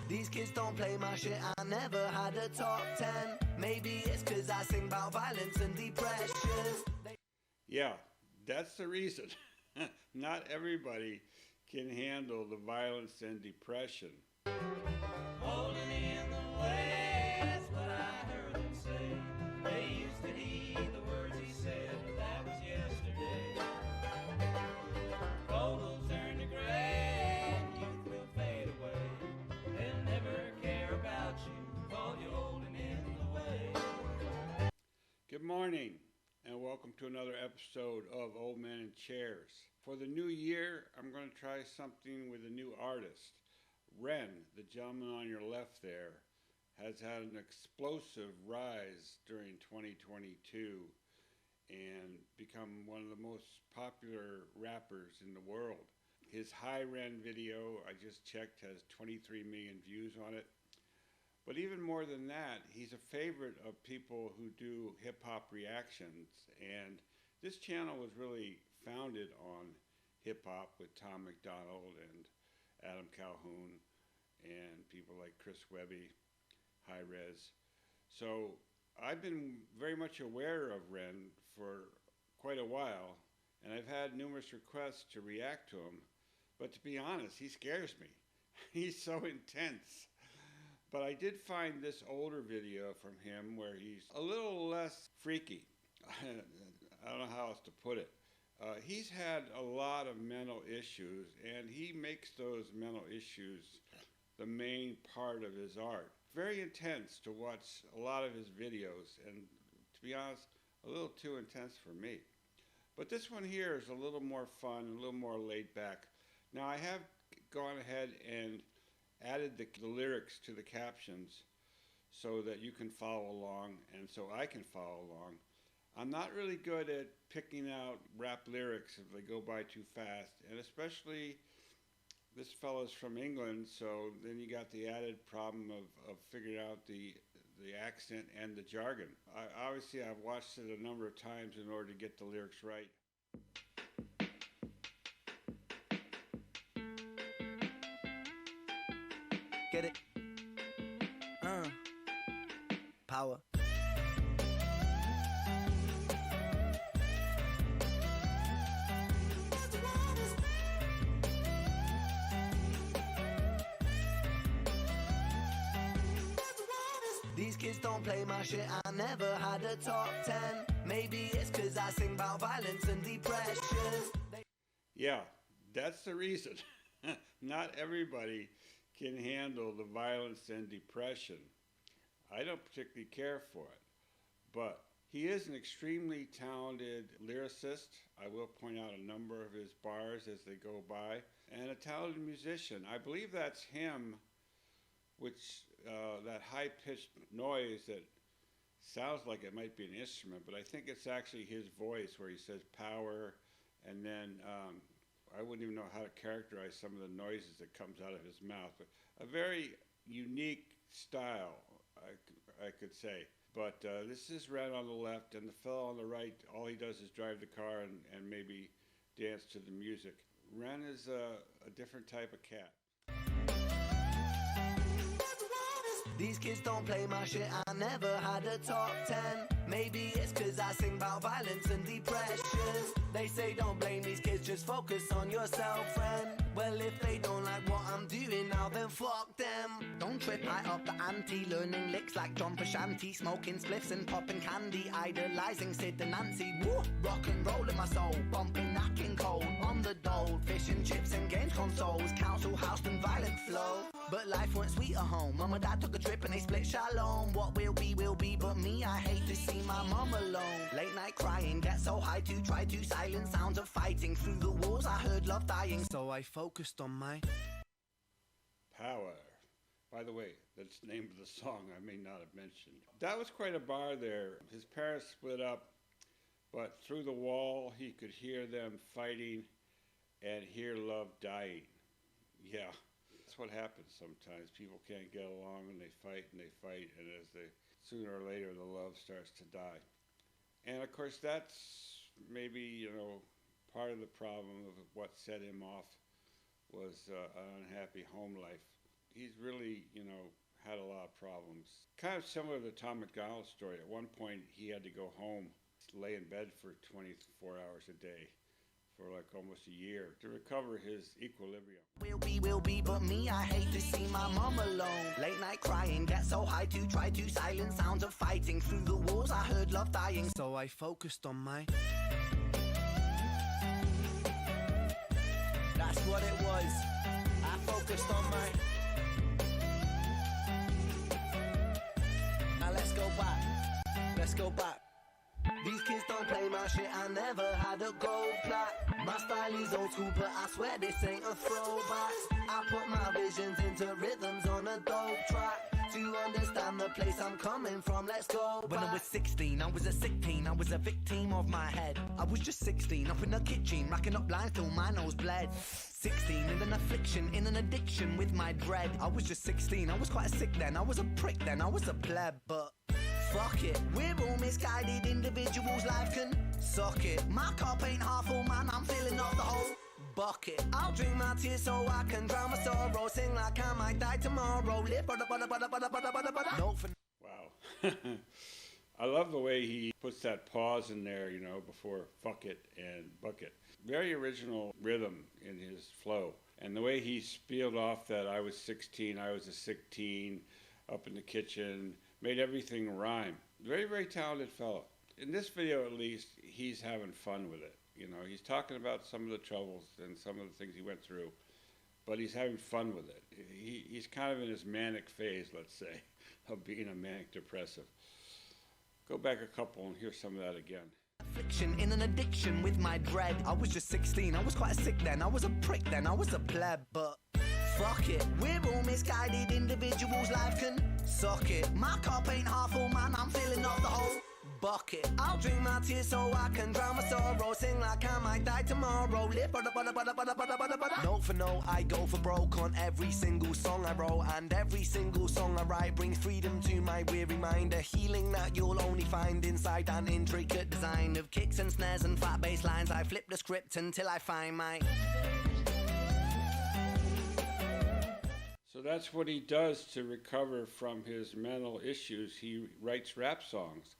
These kids don't play my shit, I never had a top 10. Maybe it's cause I sing about violence and depression. Yeah, that's the reason. Not everybody can handle the violence and depression. Holding in the way, that's what I heard him say. They used to heed the words he said, but that was yesterday. Gold will turn to gray, and youth will fade away. They'll never care about you, call you holding in the way. Good morning, and welcome to another episode of Old Men in Chairs. For the new year, I'm going to try something with a new artist. Ren, the gentleman on your left there, has had an explosive rise during 2022 and become one of the most popular rappers in the world. His Hi Ren video, I just checked, has 23 million views on it. But even more than that, he's a favorite of people who do hip-hop reactions. And this channel was really founded on hip-hop with Tom MacDonald and Adam Calhoun and people like Chris Webby, High Res. So I've been very much aware of Ren for quite a while, and I've had numerous requests to react to him. But to be honest, he scares me. He's so intense. But I did find this older video from him where he's a little less freaky. I don't know how else to put it. He's had a lot of mental issues, and he makes those mental issues the main part of his art. Very intense to watch a lot of his videos, and to be honest, a little too intense for me. But this one here is a little more fun, a little more laid back. Now I have gone ahead and added the lyrics to the captions so that you can follow along and so I can follow along. I'm not really good at picking out rap lyrics if they go by too fast, and especially this fellow's from England, so then you got the added problem of figuring out the accent and the jargon. Obviously I've watched it a number of times in order to get the lyrics right. Get it? Power. These kids don't play my shit, I never had a top 10. Maybe it's cause I sing about violence and depression. Yeah, that's the reason. Not everybody can handle the violence and depression. I don't particularly care for it, but he is an extremely talented lyricist. I will point out a number of his bars as they go by, and a talented musician. I believe that's him, which that high-pitched noise that sounds like it might be an instrument, but I think it's actually his voice where he says power, and then I wouldn't even know how to characterize some of the noises that comes out of his mouth. But a very unique style, I could say. But this is Ren on the left, and the fellow on the right, all he does is drive the car and maybe dance to the music. Ren is a different type of cat. These kids don't play my shit, I never had a top 10. Maybe it's cause I sing about violence and depression. They say don't blame these kids, just focus on yourself, friend. Well, if they don't like what I'm doing now, then fuck them. Don't trip, high up the ante, learning licks like John Frusciante, smoking spliffs and popping candy, idolizing Sid and Nancy. Woo! Rock and roll in my soul, bumping Nat King Cole on the dole, fish and chips and games consoles, council house and violent flow. But life went sweet at home. Mum and dad took a trip and they split shalom. What will be, but me, I hate to see my mum alone. Late night crying, get so high to try to silence sounds of fighting. Through the walls I heard love dying, so I focused on my power. By the way, that's the name of the song I may not have mentioned. That was quite a bar there. His parents split up, but through the wall he could hear them fighting and hear love dying. Yeah. That's what happens sometimes. People can't get along and they fight, and as they sooner or later the love starts to die. And of course that's maybe, part of the problem of what set him off was an unhappy home life. he's really, had a lot of problems. Kind of similar to the Tom McDonald story. At one point, he had to go home, lay in bed for 24 hours a day for like almost a year to recover his equilibrium. Will be, but me, I hate to see my mom alone. Late night crying, get so high to try to silence sounds of fighting. Through the walls, I heard love dying, so I focused on my... That's what it was. I focused on my... Now let's go back. These kids don't play my shit, I never had a gold plaque. My style is old school, but I swear this ain't a throwback. I put my visions into rhythms on a dope track. To understand the place I'm coming from, let's go back. When I was 16, I was a sick teen, I was a victim of my head. I was just 16, up in the kitchen, racking up lines till my nose bled. 16, in an affliction, in an addiction with my dread. I was just 16, I was quite sick then, I was a prick then, I was a pleb, but... fuck it, we're all misguided individuals, life can suck it. My cup ain't half full, man, I'm filling up the whole bucket. I'll drink my tears so I can drown my sorrow. Sing like I might die tomorrow. Live, no for... Wow. I love the way he puts that pause in there, before fuck it and bucket. Very original rhythm in his flow. And the way he spieled off that I was 16, I was a sick teen, up in the kitchen, made everything rhyme. Very, very talented fellow. In this video, at least, he's having fun with it. He's talking about some of the troubles and some of the things he went through, but he's having fun with it. He's kind of in his manic phase, let's say, of being a manic depressive. Go back a couple and hear some of that again. Affliction, in an addiction with my dread. I was just 16, I was quite sick then, I was a prick then, I was a pleb, but... fuck it, we're all misguided individuals, life can suck it. My cup ain't half full, man, I'm filling up the whole bucket. I'll drink my tears so I can drown my sorrow. Sing like I might die tomorrow. Live, note for note, I go for broke on every single song I wrote. And every single song I write brings freedom to my weary mind. A healing that you'll only find inside an intricate design of kicks and snares and fat bass lines. I flip the script until I find my... So that's what he does to recover from his mental issues. He writes rap songs,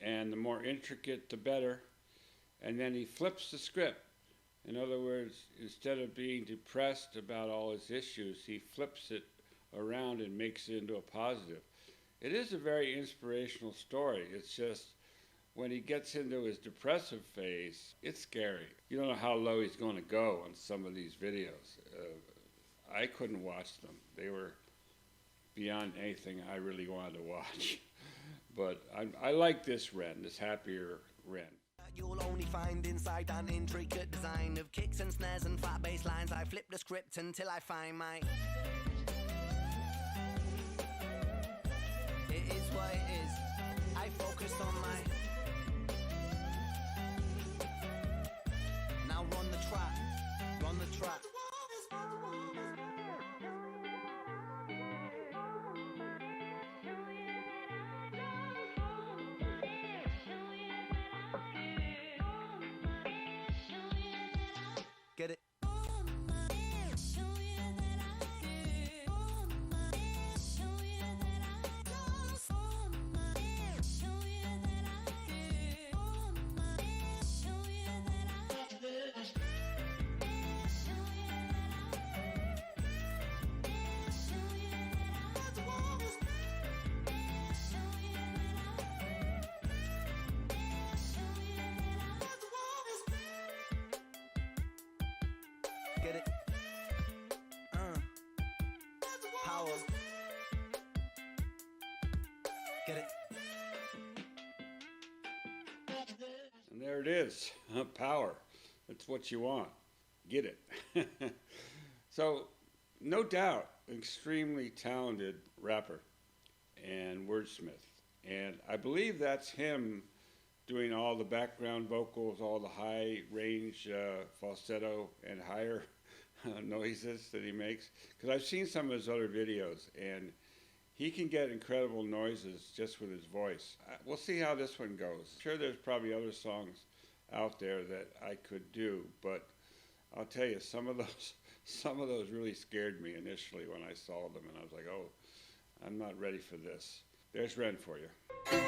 and the more intricate, the better. And then he flips the script. In other words, instead of being depressed about all his issues, he flips it around and makes it into a positive. It is a very inspirational story. It's just when he gets into his depressive phase, it's scary. You don't know how low he's going to go on some of these videos. I couldn't watch them. They were beyond anything I really wanted to watch. But I like this Ren, this happier Ren. You'll only find inside an intricate design of kicks and snares and fat bass lines. I flip the script until I find my... it is what it is. I focus on my... now run the track. Get it? Get it? Power. Get it? And there it is, power. That's what you want. Get it. So, no doubt, extremely talented rapper and wordsmith. And I believe that's him doing all the background vocals, all the high range falsetto and higher noises that he makes. Because I've seen some of his other videos, and he can get incredible noises just with his voice. We'll see how this one goes. I'm sure there's probably other songs out there that I could do, but I'll tell you, some of those Some of those really scared me initially when I saw them, and I was like, oh, I'm not ready for this. There's Ren for you.